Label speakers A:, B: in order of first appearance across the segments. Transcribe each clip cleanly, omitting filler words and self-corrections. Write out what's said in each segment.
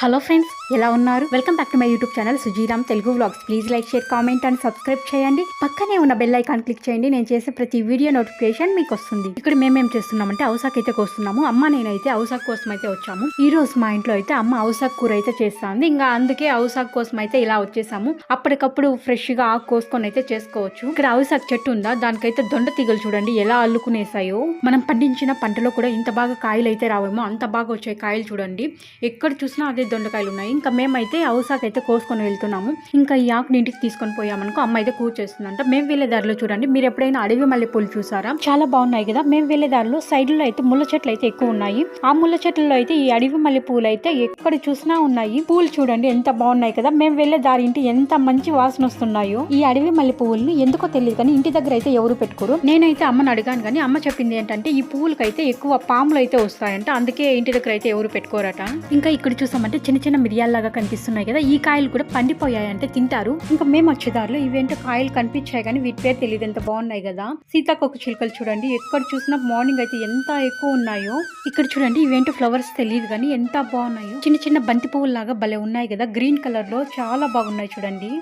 A: Hello friends, ఎలా ఉన్నారు? Welcome back to my YouTube channel Sujiram Telugu vlogs. Please like, share, comment and subscribe చేయండి. పక్కనే ఉన్న బెల్ ఐకాన్ క్లిక్ చేయండి. నేను చేసే ప్రతి వీడియో నోటిఫికేషన్ మీకు వస్తుంది. ఇక్కడ మేమేం చేస్తున్నామంటే అవసాక్ అయితే కోస్తున్నాము. అమ్మ నేనైతే అవసాక్ కోసం అయితే వచ్చాము. ఈ రోజు మా ఇంట్లో అయితే అమ్మ అవసాక్ కూర అయితే చేస్తుంది. ఇంకా అందుకే అవసాక్ కోసం అయితే ఇలా వచ్చేసాము. అప్పటికప్పుడు ఫ్రెష్ గా ఆకు కోసుకొని అయితే చేసుకోవచ్చు. ఇక్కడ అవసాక్ చెట్టు ఉందా, దానికైతే దొండ తీగలు చూడండి ఎలా అల్లుకునేసాయో. మనం పండించిన పంటలో కూడా ఇంత బాగా కాయలు అయితే రావేమో, అంత బాగా వచ్చే కాయలు చూడండి. ఎక్కడ చూసినా అదే దొండకాయలు ఉన్నాయి. ఇంకా మేమైతే అవసాక్ అయితే కోసుకొని వెళ్తున్నాము. ఇంకా ఈ ఆకుని ఇంటికి తీసుకొని పోయామనుకో అమ్మ అయితే కూర్చేస్తుందంట. మేము వెళ్లే దారిలో చూడండి, మీరు ఎప్పుడైనా అడవి మల్లెపూలు చూసారా? చాలా బాగున్నాయి కదా. మేము వెళ్లే దారిలో సైడ్ లో అయితే ముళ్ళ చెట్లు అయితే ఎక్కువ ఉన్నాయి. ఆ ముళ్ళ చెట్లలో అయితే ఈ అడవి మల్లె పూలు అయితే ఎక్కడ చూసినా ఉన్నాయి. పూలు చూడండి ఎంత బాగున్నాయి కదా. మేము వెళ్లే దారి ఇంటి ఎంత మంచి వాసన వస్తున్నాయో. ఈ అడవి మల్లె పువ్వుల్ని ఎందుకో తెలియదు కానీ ఇంటి దగ్గర అయితే ఎవరు పెట్టుకోరు. నేనైతే అమ్మని అడిగాను కానీ అమ్మ చెప్పింది ఏంటంటే ఈ పువ్వులకైతే ఎక్కువ పాములు అయితే వస్తాయంట, అందుకే ఇంటి దగ్గర అయితే ఎవరు పెట్టుకోరట. ఇంకా ఇక్కడ చూసామంటే చిన్న చిన్న మిరియాల్లాగా కనిపిస్తున్నాయి కదా, ఈ కాయలు కూడా పండిపోయాయంటే తింటారు. ఇంకా మేము వచ్చేదారిలో ఇవేంటో కాయలు కనిపించాయి కానీ వీటి పేరు తెలియదు. ఎంత బాగున్నాయి కదా. సీతాకోక చిలుకలు చూడండి ఎక్కడ చూసినా మార్నింగ్ అయితే ఎంత ఎక్కువ ఉన్నాయో. ఇక్కడ చూడండి ఇవేంటో ఫ్లవర్స్ తెలియదు కానీ ఎంత బాగున్నాయో. చిన్న చిన్న బంతి పువ్వులాగా భలే ఉన్నాయి కదా, గ్రీన్ కలర్ లో చాలా బాగున్నాయి చూడండి.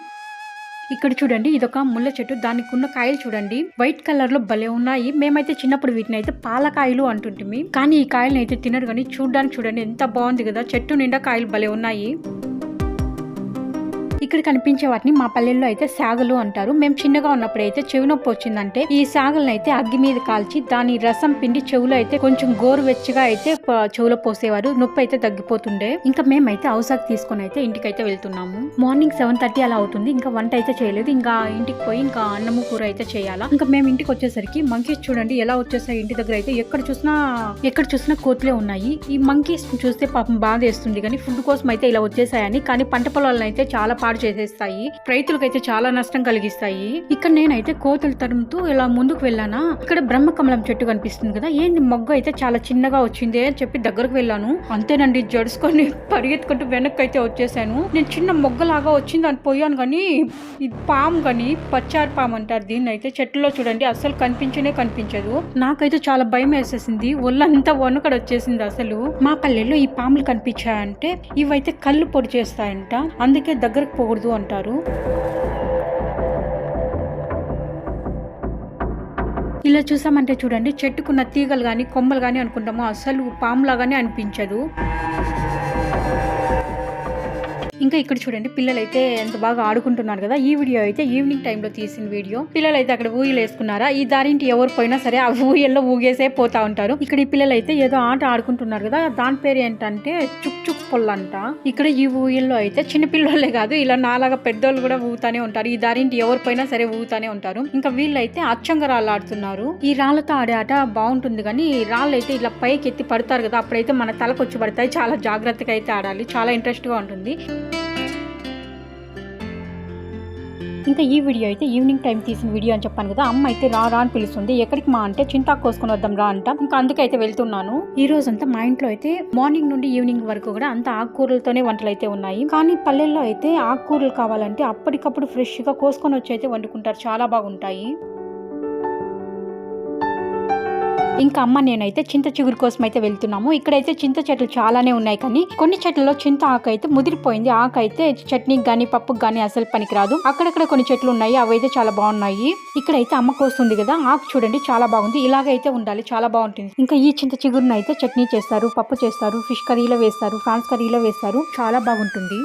A: ఇక్కడ చూడండి ఇదొక ముళ్ళ చెట్టు, దానికి ఉన్న కాయలు చూడండి వైట్ కలర్ లో భలే ఉన్నాయి. మేమైతే చిన్నప్పుడు వీటిని అయితే పాలకాయలు అంటుంటిమి, కానీ ఈ కాయలను అయితే తినరు. కానీ చూడడానికి చూడండి ఎంత బాగుంది కదా, చెట్టు నిండా కాయలు భలే ఉన్నాయి. ఇక్కడ కనిపించే వాటిని మా పల్లెల్లో అయితే సాగలు అంటారు. మేము చిన్నగా ఉన్నప్పుడు అయితే చెవి నొప్పి వచ్చిందంటే ఈ సాగలను అయితే అగ్గి మీద కాల్చి దాని రసం పిండి చెవులో అయితే కొంచెం గోరువెచ్చగా అయితే చెవులో పోసేవారు, నొప్పి అయితే తగ్గిపోతుండే. ఇంకా మేమైతే అవసాక్ తీసుకొని అయితే ఇంటికి అయితే వెళ్తున్నాము. మార్నింగ్ 7:30 అలా అవుతుంది. ఇంకా వంట అయితే చేయలేదు. ఇంకా ఇంటికి పోయి ఇంకా అన్నము కూర అయితే చేయాలా. ఇంకా మేము ఇంటికి వచ్చేసరికి మంకీస్ చూడండి ఎలా వచ్చేసాయి. ఇంటి దగ్గర అయితే ఎక్కడ చూసినా కోతులే ఉన్నాయి. ఈ మంకీస్ చూస్తే పాపం బాధ వేస్తుంది కానీ ఫుడ్ కోసం అయితే ఇలా వచ్చేసాయని. కానీ పంట పొలాలను అయితే చాలా పాడు చేసేస్తాయి, రైతులకైతే చాలా నష్టం కలిగిస్తాయి. ఇక్కడ నేనైతే కోతులు తరుముతూ ఇలా ముందుకు వెళ్ళానా, ఇక్కడ బ్రహ్మకమలం చెట్టు కనిపిస్తుంది కదా, ఏంది మొగ్గ అయితే చాలా చిన్నగా వచ్చింది అని చెప్పి దగ్గరకు వెళ్ళాను. అంతేనండి, జడుచుకొని పరిగెత్తుకుంటూ వెనక్కి అయితే వచ్చేసాను. నేను చిన్న మొగ్గలాగా వచ్చింది అని పోయాను కానీ ఇది పాము, కానీ పచ్చారు పాము అంటారు దీన్ని. అయితే చెట్టులో చూడండి అసలు కనిపించదు. నాకైతే చాలా భయం వేసేసింది, ఒళ్ళంతా వణుకడ వచ్చేసింది అసలు. మా పల్లెల్లో ఈ పాములు కనిపించాయంటే ఇవైతే కళ్ళు పొడి చేస్తాయంట, అందుకే దగ్గరకు పోకూడదు అంటారు. ఇలా చూసామంటే చూడండి చెట్టుకున్న తీగలు గాని కొమ్మలు గాని అనుకుంటాము, అసలు పాములాగానే అనిపించదు. ఇంకా ఇక్కడ చూడండి పిల్లలు అయితే ఎంత బాగా ఆడుకుంటున్నారు కదా. ఈ వీడియో అయితే ఈవినింగ్ టైంలో తీసిన వీడియో. పిల్లలు అయితే అక్కడ ఊయలు వేసుకున్నారా, ఈ దారింటి ఎవరు పోయినా సరే ఆ ఊయల్లో ఊగేసే పోతా ఉంటారు. ఇక్కడ ఈ పిల్లలు అయితే ఏదో ఆట ఆడుకుంటున్నారు కదా, దాని పేరు ఏంటంటే చుక్ చుక్ పొల్లంట. ఇక్కడ ఈ ఊయల్లో అయితే చిన్న పిల్లలే కాదు ఇలా నాలాగా పెద్దోళ్ళు కూడా ఊగుతానే ఉంటారు. ఈ దారింటి ఎవరు పోయినా సరే ఊగుతానే ఉంటారు. ఇంకా వీళ్ళైతే అచ్చంగా రాళ్ళు ఆడుతున్నారు. ఈ రాళ్లతో ఆడే ఆట బాగుంటుంది కానీ రాళ్ళు అయితే ఇలా పైకి ఎత్తి పడతారు కదా, అప్పుడైతే మన తలకు వచ్చి పడతాయి. చాలా జాగ్రత్తగా అయితే ఆడాలి, చాలా ఇంట్రెస్ట్ గా ఉంటుంది. ఇంకా ఈ వీడియో అయితే ఈవినింగ్ టైం తీసిన వీడియో అని చెప్పాను కదా. అమ్మ అయితే రా అని పిలుస్తుంది. ఎక్కడికి మా అంటే చింతాకు కోసుకొని వద్దాం రా అంట. ఇంకా అందుకైతే వెళ్తున్నాను. ఈ రోజు అంతా మా ఇంట్లో అయితే మార్నింగ్ నుండి ఈవినింగ్ వరకు కూడా అంతా ఆకుకూరలతోనే వంటలు అయితే ఉన్నాయి. కానీ పల్లెల్లో అయితే ఆకుకూరలు కావాలంటే అప్పటికప్పుడు ఫ్రెష్ గా కోసుకొని వచ్చి అయితే వండుకుంటారు, చాలా బాగుంటాయి. ఇంకా అమ్మ నేనైతే చింత చిగురు కోసం అయితే వెళ్తున్నాము. ఇక్కడైతే చింత చెట్లు చాలానే ఉన్నాయి కానీ కొన్ని చెట్లలో చింత ఆకు అయితే ముదిరిపోయింది. ఆకు అయితే చట్నీకి గానీ పప్పుకి గానీ అసలు పనికిరాదు. అక్కడక్కడ కొన్ని చెట్లు ఉన్నాయి, అవి అయితే చాలా బాగున్నాయి. ఇక్కడైతే అమ్మ కోస్తుంది కదా, ఆకు చూడండి చాలా బాగుంది. ఇలాగైతే ఉండాలి, చాలా బాగుంటుంది. ఇంకా ఈ చింత చిగురును అయితే చట్నీ చేస్తారు, పప్పు చేస్తారు, ఫిష్ కర్రీలో వేస్తారు, ఫ్రాన్స్ కర్రీలో వేస్తారు, చాలా బాగుంటుంది.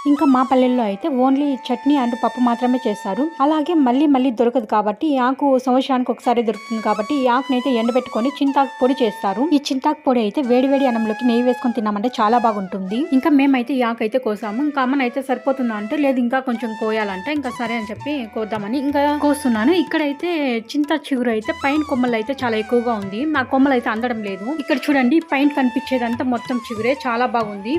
A: ఇంకా మా పల్లెల్లో అయితే ఓన్లీ చట్నీ అండ్ పప్పు మాత్రమే చేస్తారు. అలాగే మళ్ళీ దొరకదు కాబట్టి ఈ ఆకు సంవత్సరానికి ఒకసారి దొరుకుతుంది కాబట్టి ఈ ఆకునైతే ఎండబెట్టుకొని చింతాకు పొడి చేస్తారు. ఈ చింతాకు పొడి అయితే వేడి అన్నంలోకి నెయ్యి వేసుకొని తిన్నామంటే చాలా బాగుంటుంది. ఇంకా మేమైతే ఈ ఆకు అయితే కోసాము. ఇంకా అమ్మనైతే సరిపోతుందా అంటే లేదు ఇంకా కొంచెం కోయాలంటే ఇంకా సరే అని చెప్పి కోద్దామని ఇంకా కోస్తున్నాను. ఇక్కడైతే చింత చిగురు అయితే పైన కొమ్మలు అయితే చాలా ఎక్కువగా ఉంది, నా కొమ్మలు అయితే అందడం లేదు. ఇక్కడ చూడండి పైన కనిపించేదంతా మొత్తం చిగురే, చాలా బాగుంది.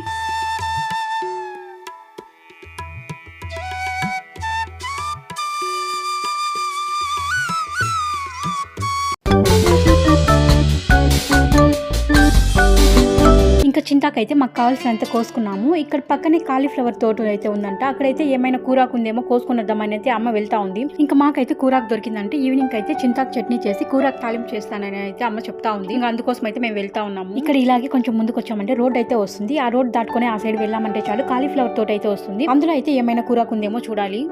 A: చింతాకైతే మాకు కావాల్సినంత కోసుకున్నాము. ఇక్కడ పక్కనే కాలీఫ్లవర్ తోట అయితే ఉందంట. అక్కడైతే ఏమైనా కూరాకు ఉందేమో కోసుకున్నద్దామని అయితే అమ్మ వెళ్తా ఉంది. ఇంకా మాకైతే కూరాకు దొరికిందంటే ఈవినింగ్ అయితే చింతాకు చట్నీ చేసి కూరాకు తాలింపు చేస్తానని అయితే అమ్మ చెప్తా ఉంది. ఇంకా అందుకోసం అయితే మేము వెళ్తా ఉన్నాము. ఇక్కడ ఇలాగే కొంచెం ముందుకు వచ్చామంటే రోడ్ అయితే వస్తుంది. ఆ రోడ్ దాటుకొని ఆ సైడ్ వెళ్ళామంటే చాలు కాలీఫ్లవర్ తోట అయితే వస్తుంది. అందులో అయితే ఏమైనా కూరాకు ఉందేమో చూడాలి.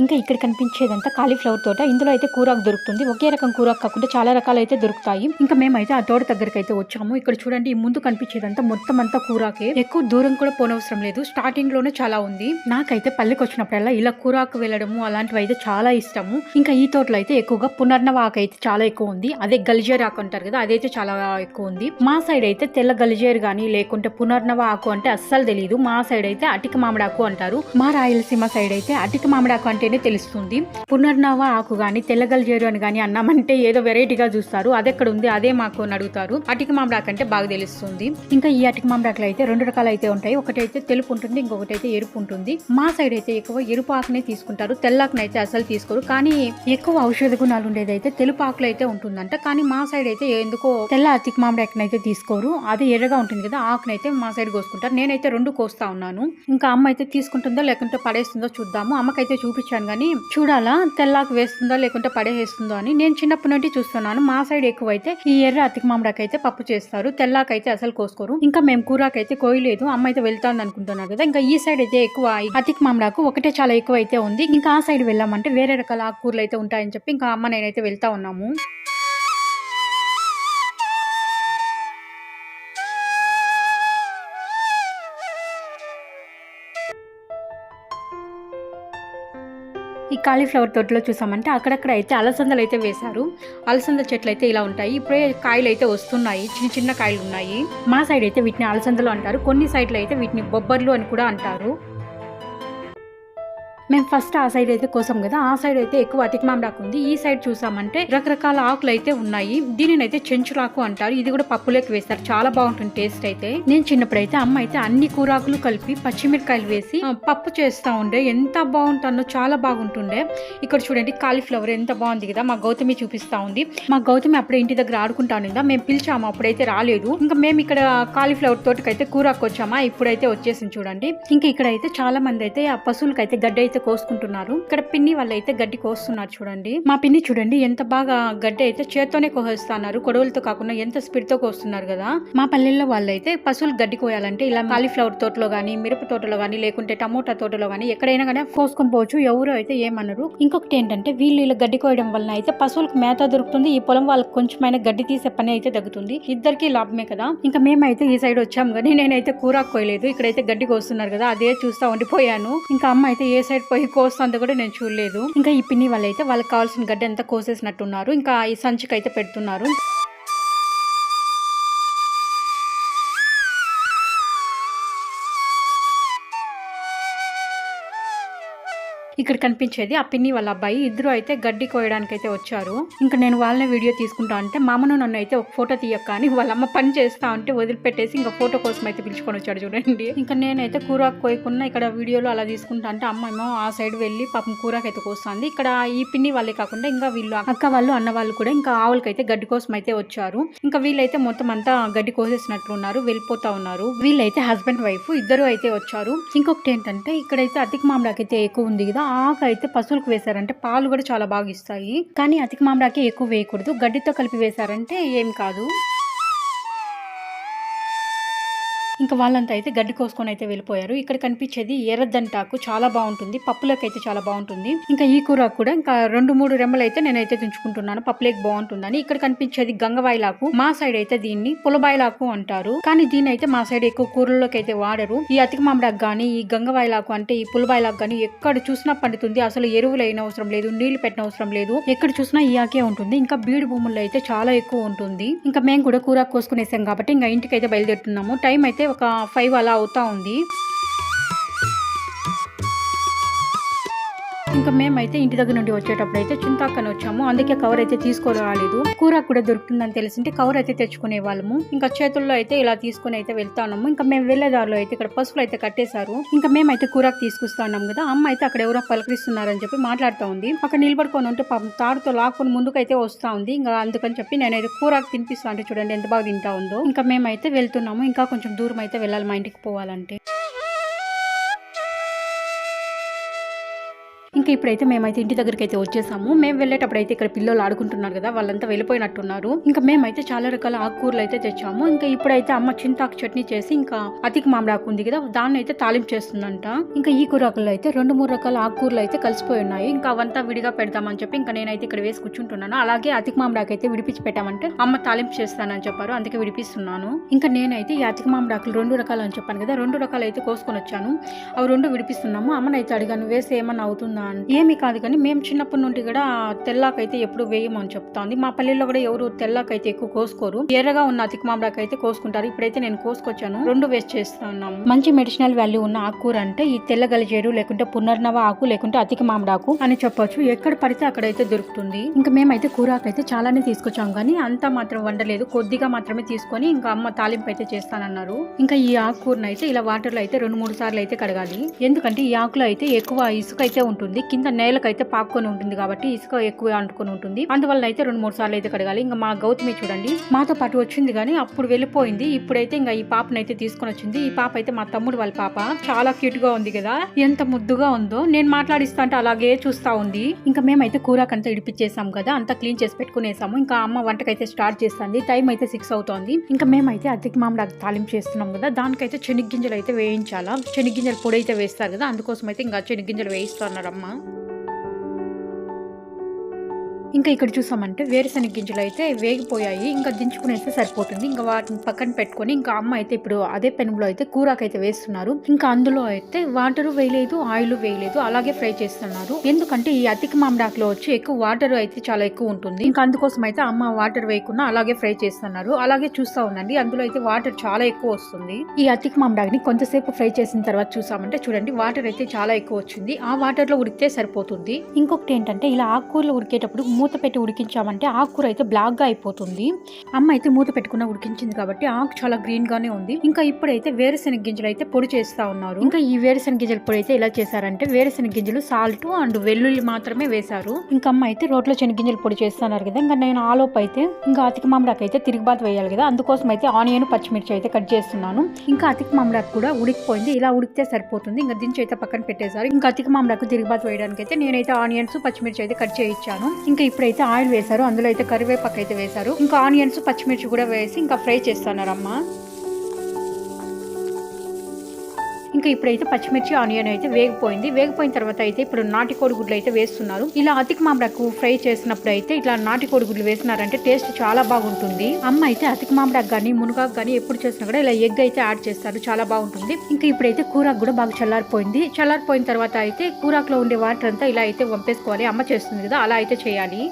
A: ఇంకా ఇక్కడ కనిపించేదంతా కాలీఫ్లవర్ తోట. ఇందులో అయితే కూరాకు దొరుకుతుంది. ఒకే రకం కూరాకు కాకుండా చాలా రకాలు అయితే దొరుకుతాయి. ఇంకా మేమైతే ఆ తోట దగ్గరికి అయితే వచ్చాము. ఇక్కడ చూడండి, ఈ ముందు కనిపించేదంతా మొత్తం అంతా కూరాకే. ఎక్కువ దూరం కూడా పోనవసరం లేదు. స్టార్టింగ్ లోనే చాలా ఉంది. నాకైతే పల్లెకి వచ్చినప్పుడల్లా ఇలా కూరాకు వెళ్ళడము అలాంటివి అయితే చాలా ఇష్టము. ఇంకా ఈ తోటలో అయితే ఎక్కువగా పునర్నవ ఆకు అయితే చాలా ఎక్కువ ఉంది. అదే గలిజేరు ఆకు అంటారు కదా, అదైతే చాలా ఎక్కువ ఉంది. మా సైడ్ అయితే తెల్ల గలిజేరు గానీ లేకుంటే పునర్నవ ఆకు అంటే అస్సలు తెలియదు. మా సైడ్ అయితే అటిక మామిడాకు అంటారు. మా రాయలసీమ సైడ్ అయితే అటిక మామిడాకు అంటే తెలుస్తుంది. పునర్నవ ఆకు గాని తెల్లగలిజేరు అని గాని అన్నామంటే ఏదో వెరైటీగా చూస్తారు. అదెక్కడ ఉంది అదే మాకు అడుగుతారు. అటిక మామిడాకు అంటే బాగా తెలుస్తుంది. ఇంకా ఈ అటిక మామిడాకులు అయితే రెండు రకాలు అయితే ఉంటాయి. ఒకటైతే తెలుపు ఉంటుంది, ఇంకొకటి అయితే ఎరుపు ఉంటుంది. మా సైడ్ అయితే ఎక్కువ ఎరుపు ఆకునే తీసుకుంటారు, తెల్లాకుని అయితే అసలు తీసుకోరు. కానీ ఎక్కువ ఔషధ గుణాలు ఉండేది అయితే తెలుపు ఆకులు అయితే ఉంటుందంట. కానీ మా సైడ్ అయితే ఎందుకో తెల్ల అటిక మామిడాకుని అయితే తీసుకోరు. అది ఎర్రగా ఉంటుంది కదా, ఆకునైతే మా సైడ్ కోసుకుంటారు. నేనైతే రెండు కోస్తా ఉన్నాను. ఇంకా అమ్మ అయితే తీసుకుంటుందో లేకుంటే పడేస్తుందో చూద్దాము. అమ్మకైతే చూపించాను కానీ చూడాలా తెల్లాకు వేస్తుందో లేకుంటే పడేస్తుందో అని. నేను చిన్నప్పటి నుండి చూస్తున్నాను. మా సైడ్ ఎక్కువైతే ఈ ఎర్ర అతిక మామిడాకు అయితే పప్పు చేస్తారు, తెల్లాకైతే అసలు కోసుకోరు. ఇంకా మేము కూరాకైతే కోయలేదు, అమ్మ అయితే వెళ్తాంది అనుకుంటున్నారు కదా. ఇంకా ఈ సైడ్ అయితే ఎక్కువ అతిక మామిడాకు ఒకటే చాలా ఎక్కువ అయితే ఉంది. ఇంకా ఆ సైడ్ వెళ్ళామంటే వేరే రకాల ఆకుకూరలు అయితే ఉంటాయని చెప్పి ఇంకా అమ్మ నేనైతే వెళ్తా ఉన్నాము. ఈ కాలీఫ్లవర్ తోటలో చూసామంటే అక్కడక్కడ అయితే అలసందలు అయితే వేశారు. అలసంద చెట్లు అయితే ఇలా ఉంటాయి. ఇప్పుడే కాయలు అయితే వస్తున్నాయి, చిన్న చిన్న కాయలు ఉన్నాయి. మా సైడ్ అయితే వీటిని అలసందలు అంటారు. కొన్ని సైడ్లు అయితే వీటిని బొబ్బర్లు అని కూడా అంటారు. మేము ఫస్ట్ ఆ సైడ్ అయితే కోసాం కదా, ఆ సైడ్ అయితే ఎక్కువ అతిక మామిడాకు ఉంది. ఈ సైడ్ చూసామంటే రకరకాల ఆకులు అయితే ఉన్నాయి. దీనిని అయితే చెంచులాకు అంటారు. ఇది కూడా పప్పులోకి వేస్తారు, చాలా బాగుంటుంది టేస్ట్ అయితే. నేను చిన్నప్పుడైతే అమ్మ అయితే అన్ని కూరాకులు కలిపి పచ్చిమిరకాయలు వేసి పప్పు చేస్తా ఉండే, ఎంత బాగుంటుందో, చాలా బాగుంటుండే. ఇక్కడ చూడండి కాలీఫ్లవర్ ఎంత బాగుంది కదా. మా గౌతమి చూపిస్తా ఉంది. మా గౌతమి అప్పుడే ఇంటి దగ్గర ఆడుకుంటాను కదా, మేము పిలిచాము, అప్పుడైతే రాలేదు. ఇంకా మేము ఇక్కడ కాలీఫ్లవర్ తోటకైతే కూరాకు వచ్చామా, ఇప్పుడైతే వచ్చేసింది చూడండి. ఇంకా ఇక్కడ అయితే చాలా మంది అయితే ఆ పశువులకైతే గడ్డి అయితే కోసుకుంటున్నారు. ఇక్కడ పిన్ని వాళ్ళు అయితే గడ్డి కోస్తున్నారు చూడండి. మా పిన్ని చూడండి ఎంత బాగా గడ్డి అయితే చేత్తోనే కోసేస్తున్నారు, కొడవలతో కాకుండా ఎంత స్పీడ్ తో కోస్తున్నారు కదా. మా పల్లెల్లో వాళ్ళు అయితే పశువులు గడ్డి కోయాలంటే ఇలా కాలీఫ్లవర్ తోటలో గానీ, మిరప తోటలో గానీ, లేకుంటే టమోటా తోటలో గానీ ఎక్కడైనా కానీ కోసుకొని పోవచ్చు, ఎవరు అయితే ఏమన్నారు. ఇంకొకటి ఏంటంటే వీళ్ళు ఇలా గడ్డి కోయడం వలన అయితే పశువులకు మేత దొరుకుతుంది, ఈ పొలం వాళ్ళకి కొంచెమైనా గడ్డి తీసే పని అయితే తగ్గుతుంది, ఇద్దరికి లాభమే కదా. ఇంకా మేమైతే ఈ సైడ్ వచ్చాం కానీ నేనైతే కూరాకు కోయలేదు. ఇక్కడైతే గడ్డి కోస్తున్నారు కదా, అదే చూస్తా ఉండిపోయాను. ఇంకా అమ్మ అయితే ఏ సైడ్ పోయి కోస్తంత కూడా నేను చూడలేదు. ఇంకా ఈ పిన్ని వాళ్ళైతే వాళ్ళకి కావాల్సిన గడ్డి అంతా కోసేసినట్టున్నారు. ఇంకా ఈ సంచికి అయితే పెడుతున్నారు. ఇక్కడ కనిపించేది ఆ పిన్ని వాళ్ళ అబ్బాయి. ఇద్దరు అయితే గడ్డి కోయడానికి అయితే వచ్చారు. ఇంకా నేను వాళ్ళని వీడియో తీసుకుంటా అంటే మామను నన్ను అయితే ఒక ఫోటో తీయక్క అని వాళ్ళ అమ్మ పని చేస్తా ఉంటే వదిలిపెట్టేసి ఇంకా ఫోటో కోసం అయితే పిలుచుకొని వచ్చాడు చూడండి. ఇంకా నేనైతే కూరాకు కోయకుండా ఇక్కడ వీడియోలో అలా తీసుకుంటా అంటే అమ్మ ఏమో ఆ సైడ్ వెళ్ళి పాపం కూరాకు అయితే కోస్తుంది. ఇక్కడ ఈ పిన్ని వాళ్ళే కాకుండా ఇంకా వీళ్ళు అక్క వాళ్ళు అన్న వాళ్ళు కూడా ఇంకా ఆవులకైతే గడ్డి కోసం అయితే వచ్చారు. ఇంకా వీళ్ళైతే మొత్తం అంతా గడ్డి కోసేసినట్లున్నారు, వెళ్ళిపోతా ఉన్నారు. వీళ్ళైతే హస్బెండ్ వైఫ్ ఇద్దరు అయితే వచ్చారు. ఇంకొకటి ఏంటంటే ఇక్కడైతే అతిక మామిడాకు అయితే ఎక్కువ ఉంది కదా, ఆకు అయితే పశువులకు వేశారంటే పాలు కూడా చాలా బాగా ఇస్తాయి. కానీ అతిక మామిడాకే ఎక్కువ వేయకూడదు, గడ్డితో కలిపి వేశారంటే ఏం కాదు. ఇంకా వాళ్ళంతా అయితే గడ్డి కోసుకొని అయితే వెళ్ళిపోయారు. ఇక్కడ కనిపించేది ఎర్రదంటాకు, చాలా బాగుంటుంది, పప్పులోకి అయితే చాలా బాగుంటుంది. ఇంకా ఈ కూర కూడా ఇంకా 2-3 రెమ్మలు అయితే నేనైతే తుంచుకుంటున్నాను, పప్పులోకి బాగుంటుందని. ఇక్కడ కనిపించేది గంగవాయిలాకు, మా సైడ్ అయితే దీన్ని పులబాయిలాకు అంటారు. కానీ దీన్ని అయితే మా సైడ్ ఎక్కువ కూరల్లోకి అయితే వాడరు. ఈ అతిక మామిడాకు గానీ, ఈ గంగవాయిలాకు అంటే ఈ పులబాయిలాకు గానీ ఎక్కడ చూసినా పండుతుంది. అసలు ఎరువులు అయిన అవసరం లేదు, నీళ్లు పెట్టిన అవసరం లేదు, ఎక్కడ చూసినా ఈ ఆకే ఉంటుంది. ఇంకా బీడు భూముల్లో అయితే చాలా ఎక్కువ ఉంటుంది. ఇంకా మేము కూడా కూర కోసుకునేసాం కాబట్టి ఇంకా ఇంటికి అయితే బయలుదేరుతున్నాము. టైం అయితే ఒక 5 అలా అవుతా ఉంది. ఇంకా మేమైతే ఇంటి దగ్గర నుండి వచ్చేటప్పుడు అయితే చింతాకని వచ్చాము, అందుకే కవర్ అయితే తీసుకోరాలేదు. కూర కూడా దొరుకుతుందని తెలిసింటే కవర్ అయితే తెచ్చుకునే వాళ్ళము. ఇంకా చేతుల్లో అయితే ఇలా తీసుకుని అయితే వెళ్తాము. ఇంకా మేము వెళ్లేదారిలో అయితే ఇక్కడ పసుపులు అయితే కట్టేశారు. ఇంకా మేమైతే కూరకు తీసుకొస్తున్నాం కదా, అమ్మ అయితే అక్కడ ఎవరో పలకరిస్తున్నారని చెప్పి మాట్లాడుతూ ఉంది. అక్కడ నిలబడుకొని ఉంటే పాపం తాడుతో లాక్కొని ముందుకు అయితే వస్తా ఉంది. ఇంకా అందుకని చెప్పి నేనైతే కూరకు తినిపిస్తా అంటే చూడండి ఎంత బాగా తింటా ఉందో. ఇంకా మేమైతే వెళ్తున్నాము, ఇంకా కొంచెం దూరం అయితే వెళ్ళాలి మా ఇంటికి పోవాలంటే. ఇంకా ఇప్పుడైతే మేమైతే ఇంటి దగ్గరికి అయితే వచ్చేసాము. మేము వెళ్ళేటప్పుడు అయితే ఇక్కడ పిల్లలు ఆడుకుంటున్నారు కదా, వాళ్ళంతా వెళ్ళిపోయినట్టున్నారు. ఇంకా మేమైతే చాలా రకాల ఆకుకూరలు అయితే తెచ్చాము. ఇంకా ఇప్పుడైతే అమ్మ చింతాకు చట్నీ చేసి ఇంకా అతికి మామిడాకు ఉంది కదా, దాన్ని అయితే తాలింపు చేస్తుందంట. ఇంకా ఈ కూరకుల్లో అయితే 2-3 రకాల ఆకుకూరలు అయితే కలిసిపోయి ఉన్నాయి. ఇంకా అవంతా విడిగా పెడతామని చెప్పి ఇంకా నేనైతే ఇక్కడ వేసి కూర్చుంటున్నాను. అలాగే అతికి మామిడాకు అయితే విడిపించి పెట్టామంటే అమ్మ తాలింపు చేస్తానని చెప్పారు, అందుకే విడిపిస్తున్నాను. ఇంకా నేనైతే ఈ అతికి మామిడాకులు 2 రకాలు అని చెప్పాను కదా, 2 రకాలు అయితే కోసుకొని వచ్చాను. అవి 2 విడిపిస్తున్నాము. అమ్మనైతే అడిగాను వేస్తే ఏమన్నా అవుతుందా. ఏమి కాదు కానీ మేము చిన్నప్పటి నుండి కూడా తెల్లాకైతే ఎప్పుడు వేయమని చెప్తాంది. మా పల్లెల్లో కూడా ఎవరు తెల్లాకైతే ఎక్కువ కోసుకోరు, ఎర్రగా ఉన్న అతికి మామిడాకు అయితే కోసుకుంటారు. ఇప్పుడైతే నేను కోసుకొచ్చాను, 2 వేస్ట్ చేస్తా ఉన్నాము. మంచి మెడిసినల్ వాల్యూ ఉన్న ఆకుకూర అంటే ఈ తెల్ల గలిజేరు, లేకుంటే పునర్నవ ఆకు, లేకుంటే అతికి మామిడాకు అని చెప్పొచ్చు. ఎక్కడ పడితే అక్కడైతే దొరుకుతుంది. ఇంకా మేమైతే కూరాకు అయితే చాలానే తీసుకొచ్చాం కానీ అంతా మాత్రం వండలేదు, కొద్దిగా మాత్రమే తీసుకొని ఇంకా అమ్మ తాలింపు అయితే చేస్తానన్నారు. ఇంకా ఈ ఆకుకూరను అయితే ఇలా వాటర్ లో అయితే 2-3 సార్లు అయితే కడగాలి. ఎందుకంటే ఈ ఆకులో అయితే ఎక్కువ ఇసుక అయితే ఉంటుంది, కింద నేలకైతే పాక్కొని ఉంటుంది కాబట్టి ఇసుక ఎక్కువ అంటుకొని ఉంటుంది. అందువల్ల అయితే 2-3 సార్లు అయితే కడగాలి. ఇంకా మా గౌతమి చూడండి మాతో పాటు వచ్చింది కానీ అప్పుడు వెళ్ళిపోయింది. ఇప్పుడైతే ఇంకా ఈ పాపను అయితే తీసుకొని వచ్చింది. ఈ పాప అయితే మా తమ్ముడు వాళ్ళ పాప, చాలా క్యూట్ గా ఉంది కదా, ఎంత ముద్దుగా ఉందో. నేను మాట్లాడిస్తా అంటే అలాగే చూస్తా ఉంది. ఇంకా మేమైతే కూరకంతా ఇడిపించేసాం కదా, అంతా క్లీన్ చేసి పెట్టుకునేసాము. ఇంకా అమ్మ వంటకైతే స్టార్ట్ చేస్తుంది. టైం అయితే 6 అవుతోంది. ఇంకా మేమైతే అతికి మామిడాకు తాలింపు చేస్తున్నాం కదా, దానికైతే శనగ్గింజలు అయితే వేయించాలా. శనగ్గింజలు పొడి అయితే వేస్తారు కదా, అందుకోసం అయితే ఇంకా శనగ్గింజలు వేయిస్తున్నారు అమ్మ. ఇంకా ఇక్కడ చూసామంటే వేరుశనగ గింజలు అయితే వేగిపోయాయి. ఇంకా దించుకునేస్తే సరిపోతుంది. ఇంకా వాటిని పక్కన పెట్టుకొని ఇంకా అమ్మ అయితే ఇప్పుడు అదే పెనులో అయితే కూరకైతే వేస్తున్నారు. ఇంకా అందులో అయితే వాటర్ వేయలేదు, ఆయిల్ వేయలేదు, అలాగే ఫ్రై చేస్తున్నారు. ఎందుకంటే ఈ అతికి మామిడాకులో వచ్చి ఎక్కువ వాటర్ అయితే చాలా ఎక్కువ ఉంటుంది. ఇంకా అందుకోసం అయితే అమ్మ వాటర్ వేయకుండా అలాగే ఫ్రై చేస్తున్నారు. అలాగే చూస్తా ఉండండి, అందులో అయితే వాటర్ చాలా ఎక్కువ వస్తుంది. ఈ అతికి మామిడాకుని కొంతసేపు ఫ్రై చేసిన తర్వాత చూసామంటే చూడండి వాటర్ అయితే చాలా ఎక్కువ వచ్చింది. ఆ వాటర్ లో ఉడికితే సరిపోతుంది. ఇంకొకటి ఏంటంటే ఇలా ఆకుకూరలు ఉడికేటప్పుడు మూత పెట్టి ఉడికించామంటే ఆకుకూర అయితే బ్లాక్ గా అయిపోతుంది. అమ్మ అయితే మూత పెట్టుకున్న ఉడికించింది కాబట్టి ఆకు చాలా గ్రీన్ గానే ఉంది. ఇంకా ఇప్పుడైతే వేరుశెనగ గింజలు అయితే పొడి చేస్తా ఉన్నారు. ఇంకా ఈ వేరుశెనగ గింజల పొడి అయితే ఎలా చేశారంటే వేరుశెనగ గింజలు, సాల్ట్ అండ్ వెల్లుల్లి మాత్రమే వేశారు. ఇంకా అమ్మ అయితే రోట్లో శనగగింజలు పొడి చేస్తున్నారు కదా, ఇంకా నేను ఆలోపు అయితే ఇంకా అతికి మామిడాకు అయితే తిరుగుబాటు వేయాలి కదా, అందుకోసం అయితే ఆనియన్, పచ్చిమిర్చి అయితే కట్ చేస్తున్నాను. ఇంకా అతికి మామిడాకు కూడా ఉడికిపోయింది, ఇలా ఉడికితే సరిపోతుంది. ఇంకా దించి అయితే పక్కన పెట్టేశారు. ఇంకా అతికి మామిడాకు తిరుగుబాటు వేయడానికి అయితే నేనైతే ఆనియన్స్, పచ్చిమిర్చి అయితే కట్ చేయించాను. ఇంకా ఇప్పుడైతే ఆయిల్ వేశారు, అందులో అయితే కరివేపాకు అయితే వేశారు. ఇంకా ఆనియన్స్, పచ్చిమిర్చి కూడా వేసి ఇంకా ఫ్రై చేస్తున్నారు అమ్మ. ఇంకా ఇప్పుడైతే పచ్చిమిర్చి, ఆనియన్ అయితే వేగిపోయింది. వేగిపోయిన తర్వాత అయితే ఇప్పుడు నాటుకోడి గుడ్లు అయితే వేస్తున్నారు. ఇలా అతికి మామిడాకు ఫ్రై చేసినప్పుడు అయితే ఇట్లా నాటుకోడి గుడ్లు వేసినారంటే టేస్ట్ చాలా బాగుంటుంది. అమ్మ అయితే అతికి మామిడాకు కానీ, మునగాకు కానీ ఎప్పుడు చేసినా కూడా ఇలా ఎగ్ అయితే యాడ్ చేస్తారు, చాలా బాగుంటుంది. ఇంకా ఇప్పుడైతే కూరకు కూడా బాగా చల్లారిపోయింది. చల్లారిపోయిన తర్వాత అయితే కూరకులో ఉండే వాటర్ అంతా ఇలా అయితే వంపేసుకోవాలి. అమ్మ చేస్తుంది కదా, అలా అయితే చేయాలి.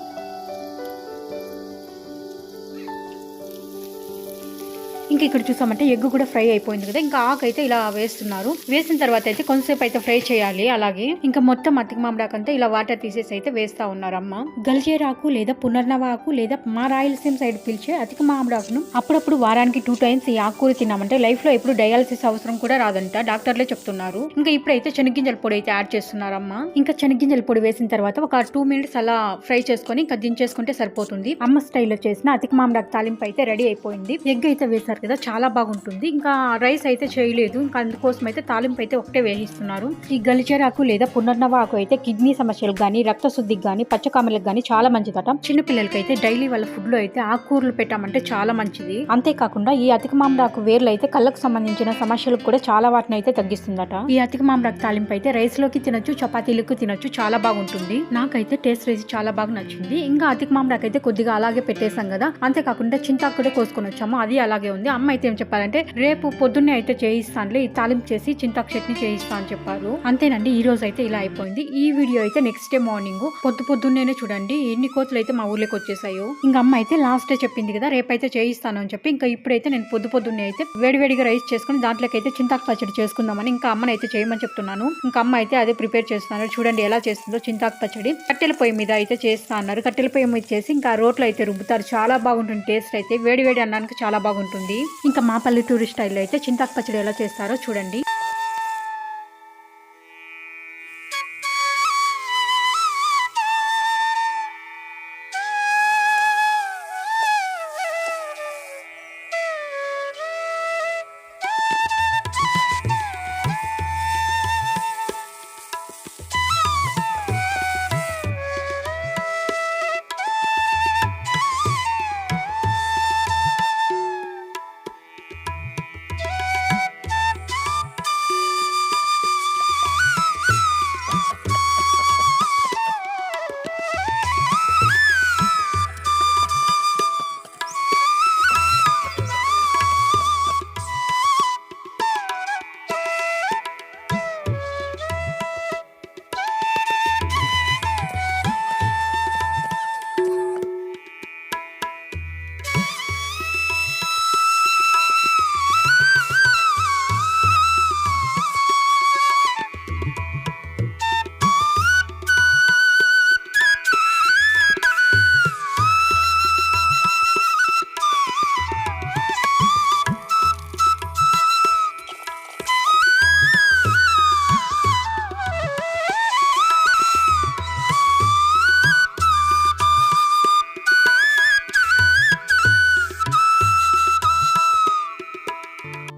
A: ఇంకా ఇక్కడ చూసామంటే ఎగ్ కూడా ఫ్రై అయిపోయింది కదా, ఇంకా ఆకు అయితే ఇలా వేస్తున్నారు. వేసిన తర్వాత అయితే కొంతసేపు అయితే ఫ్రై చేయాలి. అలాగే ఇంకా మొత్తం అతికి మామిడాకు అంతా ఇలా వాటర్ తీసేసి అయితే వేస్తా ఉన్నారు అమ్మ. గల్జేరాకు లేదా పునర్నవ ఆకు లేదా మా రాయలసీమ సైడ్ పిలిచే అతికి మామిడాకును అప్పుడప్పుడు వారానికి 2 టైమ్స్ ఈ ఆకుకూర తిన్నామంటే లైఫ్ లో ఎప్పుడు డయాలసిస్ అవసరం కూడా రాదంట, డాక్టర్లే చెప్తున్నారు. ఇంకా ఇప్పుడైతే శనగ్గింజల పొడి అయితే యాడ్ చేస్తున్నారు అమ్మ. ఇంకా శనగ్గింజల పొడి వేసిన తర్వాత ఒక 2 మినిట్స్ అలా ఫ్రై చేసుకొని ఇంకా దించేసుకుంటే సరిపోతుంది. అమ్మ స్టైల్లో చేసిన అతికి మామిడాకు తాలింపు అయితే రెడీ అయిపోయింది. ఎగ్ అయితే వేసారు కదా, చాలా బాగుంటుంది. ఇంకా రైస్ అయితే చేయలేదు, ఇంకా అందుకోసం అయితే తాలింపు అయితే ఒకటే వేయిస్తున్నారు. ఈ గలిజేరాకు లేదా పునర్నవ ఆకు అయితే కిడ్నీ సమస్యలకు గానీ, రక్త శుద్ధికి గానీ, పచ్చకామెలకు గానీ చాలా మంచిదట. చిన్నపిల్లలకి అయితే డైలీ వాళ్ళ ఫుడ్ లో అయితే ఆకుకూరలు పెట్టామంటే చాలా మంచిది. అంతేకాకుండా ఈ అతికి మామిడాకు వేర్లు అయితే కళ్ళకు సంబంధించిన సమస్యలకు కూడా చాలా వాటిని అయితే తగ్గిస్తుందట. ఈ అతికి మామిడాకు తాలింపు అయితే రైస్ లోకి తినొచ్చు, చపాతీలకు తినొచ్చు, చాలా బాగుంటుంది. నాకైతే టేస్ట్ రైస్ చాలా బాగా నచ్చింది. ఇంకా అతికి మామిడాకు అయితే కొద్దిగా అలాగే పెట్టేసాం కదా, అంతేకాకుండా చింతాకు కూడా కోసుకొని వచ్చాము, అది అలాగే ఉంది. అమ్మ అయితే ఏం చెప్పారంటే రేపు పొద్దున్నే అయితే చేయిస్తానులే, ఈ తాలింపు చేసి చింతాకు చట్నీ చేయిస్తా అని చెప్పారు. అంతేనండి, ఈ రోజు అయితే ఇలా అయిపోయింది. ఈ వీడియో అయితే నెక్స్ట్ డే మార్నింగ్ పొద్దున్నేనే చూడండి ఎన్ని కోతులు అయితే మా ఊర్లోకి వచ్చేసాయో. ఇంకా అమ్మ అయితే లాస్ట్ డే చెప్పింది కదా రేపైతే చేయిస్తాను అని చెప్పి, ఇంకా ఇప్పుడైతే నేను పొద్దున్నే అయితే వేడివేడిగా రైస్ చేసుకుని దాంట్లోకి అయితే చింతాకు పచ్చడి చేసుకుందామని ఇంకా అమ్మని అయితే చేయమని చెప్తున్నాను. ఇంకా అమ్మ అయితే అదే ప్రిపేర్ చేస్తున్నారు. చూడండి ఎలా చేస్తుందో చింతాకు పచ్చడి. కట్టెల పొయ్యి మీద అయితే చేస్తా అన్నారు. కట్టెల పొయ్యి మీద చేసి ఇంకా రోట్లో అయితే రుబ్బుతారు. చాలా బాగుంటుంది టేస్ట్ అయితే, వేడి అన్నానికి చాలా బాగుంటుంది. ఇంకా మా పల్లెటూరు స్టైల్లో అయితే చింతాకు పచ్చడి ఎలా చేస్తారో చూడండి.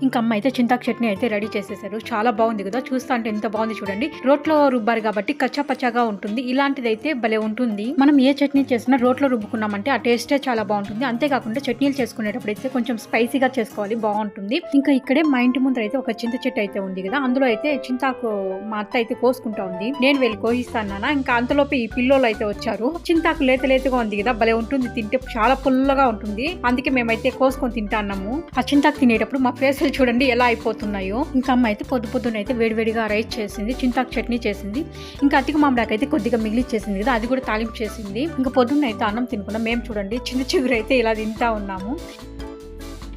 A: ఇంకా అమ్మ అయితే చింతాకు చట్నీ అయితే రెడీ చేసేసారు. చాలా బాగుంది కదా, చూస్తా అంటే ఎంత బాగుంది చూడండి. రోట్లో రుబ్బారు కాబట్టి కచ్చా పచ్చాగా ఉంటుంది. ఇలాంటిది అయితే భలే ఉంటుంది. మనం ఏ చట్నీ చేసినా రోట్లో రుబ్బుకున్నామంటే ఆ టేస్టే చాలా బాగుంటుంది. అంతేకాకుండా చట్నీలు చేసుకునేటప్పుడు అయితే కొంచెం స్పైసీగా చేసుకోవాలి, బాగుంటుంది. ఇంకా ఇక్కడే మా ఇంటి ముందర అయితే ఒక చింత చెట్టు అయితే ఉంది కదా, అందులో అయితే చింతాకు మా అత్త అయితే కోసుకుంటా ఉంది. నేను వెళ్ళి కోహిస్తానా, ఇంకా అంతలోపు ఈ పిల్లోలు అయితే వచ్చారు. చింతాకు లేతగా ఉంది కదా, భలే ఉంటుంది, తింటే చాలా పుల్లగా ఉంటుంది. అందుకే మేమైతే కోసుకొని తింటాన్నాము. ఆ చింతాకు తినేటప్పుడు మా ఫేస్ చూడండి ఎలా అయిపోతున్నాయో. ఇంకా అమ్మ అయితే పొద్దున్న అయితే వేడివేడిగా రైస్ చేసింది, చింతాకు చట్నీ చేసింది. ఇంకా అతికి మామిడాకు అయితే కొద్దిగా మిగిలిచ్చేసింది కదా, అది కూడా తాలింపు చేసింది. ఇంకా పొద్దున్న అయితే అన్నం తినుకున్నాం. మేము చూడండి చిగురు అయితే ఇలా తింటా ఉన్నాము.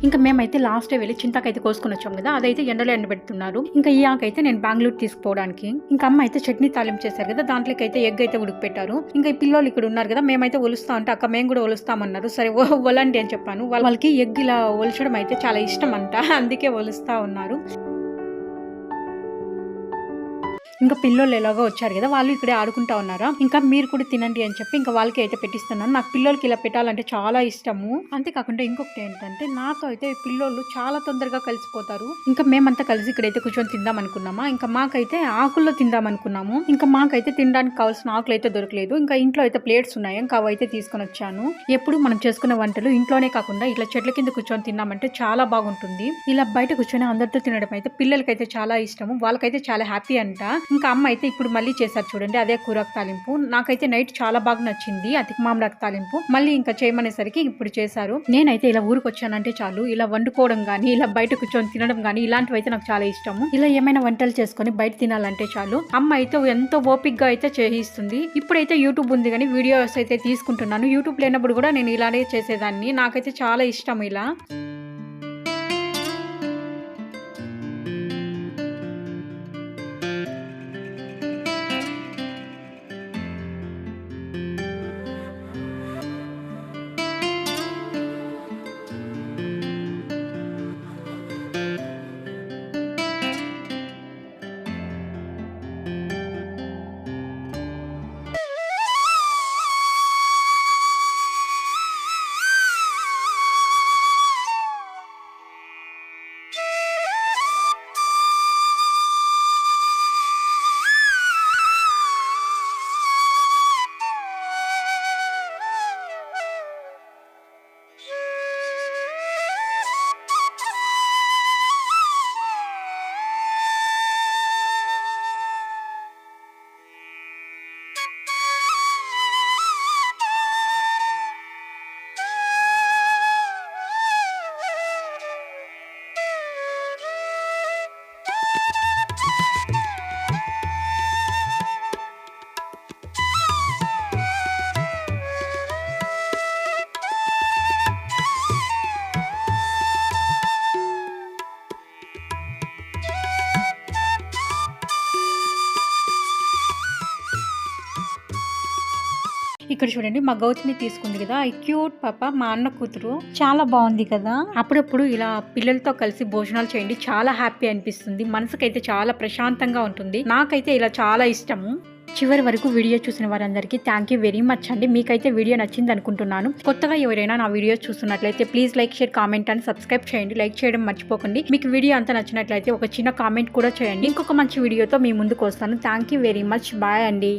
A: ఇంకా మేమైతే లాస్ట్ డే వెళ్ళి చింతాకు అయితే కోసుకొని వచ్చాం కదా, అదైతే ఎండలో ఎండబెడుతున్నారు. ఇంకా ఈ ఆకైతే నేను బెంగళూరు తీసుకుపోవడానికి. ఇంకా అమ్మ అయితే చట్నీ తాలింపు చేశారు కదా, దాంట్లోకి అయితే ఎగ్ అయితే ఉడికిపెట్టారు. ఇంకా ఈ పిల్లలు ఇక్కడ ఉన్నారు కదా, మేమైతే ఒలుస్తా అంటే అక్క మేము కూడా ఒలుస్తామన్నారు. సరే ఒలండి అని చెప్పాను. వాళ్ళకి ఎగ్ ఇలా ఒలచడం అయితే చాలా ఇష్టం అంట, అందుకే ఒలుస్తా ఉన్నారు. ఇంకా పిల్లలు ఎలాగో వచ్చారు కదా, వాళ్ళు ఇక్కడే ఆడుకుంటా ఉన్నారా. ఇంకా మీరు కూడా తినండి అని చెప్పి ఇంకా వాళ్ళకి అయితే పెట్టిస్తున్నాను. నాకు పిల్లలకి ఇలా పెట్టాలంటే చాలా ఇష్టము. అంతేకాకుండా ఇంకొకటి ఏంటంటే నాతో అయితే పిల్లలు చాలా తొందరగా కలిసిపోతారు. ఇంకా మేమంతా కలిసి ఇక్కడైతే కూర్చొని తిందాం అనుకున్నామా. ఇంకా మాకైతే ఆకుల్లో తిందాం అనుకున్నాము. ఇంకా మాకైతే తినడానికి కావాల్సిన ఆకులు అయితే దొరకలేదు. ఇంకా ఇంట్లో అయితే ప్లేట్స్ ఉన్నాయి, ఇంకా అవైతే తీసుకొని వచ్చాను. ఎప్పుడు మనం చేసుకునే వంటలు ఇంట్లోనే కాకుండా ఇట్లా చెట్ల కింద కూర్చొని తిన్నామంటే చాలా బాగుంటుంది. ఇలా బయట కూర్చొని అందరితో తినడం అయితే పిల్లలకైతే చాలా ఇష్టము, వాళ్ళకైతే చాలా హ్యాపీ అంట. ఇంకా అమ్మ అయితే ఇప్పుడు మళ్ళీ చేశారు చూడండి అదే కూరాకు తాలింపు. నాకైతే నైట్ చాలా బాగా నచ్చింది అతికి మామిడాకు తాలింపు. మళ్ళీ ఇంకా చేయమనేసరికి ఇప్పుడు చేశారు. నేనైతే ఇలా ఊరికి వచ్చానంటే చాలు ఇలా వండుకోవడం గానీ, ఇలా బయట కూర్చొని తినడం గానీ ఇలాంటివి అయితే నాకు చాలా ఇష్టము. ఇలా ఏమైనా వంటలు చేసుకొని బయట తినాలంటే చాలు. అమ్మ అయితే ఎంతో ఓపిక్గా అయితే చేయిస్తుంది. ఇప్పుడైతే యూట్యూబ్ ఉంది కానీ వీడియోస్ అయితే తీసుకుంటున్నాను. యూట్యూబ్ లేనప్పుడు కూడా నేను ఇలానే చేసేదాన్ని. నాకైతే చాలా ఇష్టం ఇలా. ఇక్కడ చూడండి మా గౌతమి తీసుకుంది కదా, ఈ క్యూట్ పాప మా అన్న కూతురు, చాలా బాగుంది కదా. అప్పుడప్పుడు ఇలా పిల్లలతో కలిసి భోజనాలు చేయండి, చాలా హ్యాపీ అనిపిస్తుంది, మనసుకైతే చాలా ప్రశాంతంగా ఉంటుంది. నాకైతే ఇలా చాలా ఇష్టము. చివరి వరకు వీడియో చూసిన వారందరికీ థ్యాంక్ యూ వెరీ మచ్ అండి. మీకైతే వీడియో నచ్చింది అనుకుంటున్నాను. కొత్తగా ఎవరైనా నా వీడియోస్ చూస్తున్నట్లయితే please like, share, comment and subscribe చేయండి. లైక్ చేయడం మర్చిపోకండి. మీకు వీడియో అంతా నచ్చినట్లయితే ఒక చిన్న కామెంట్ కూడా చేయండి. ఇంకొక మంచి వీడియోతో మీ ముందుకు వస్తాను. Thank you very much. Bye అండి.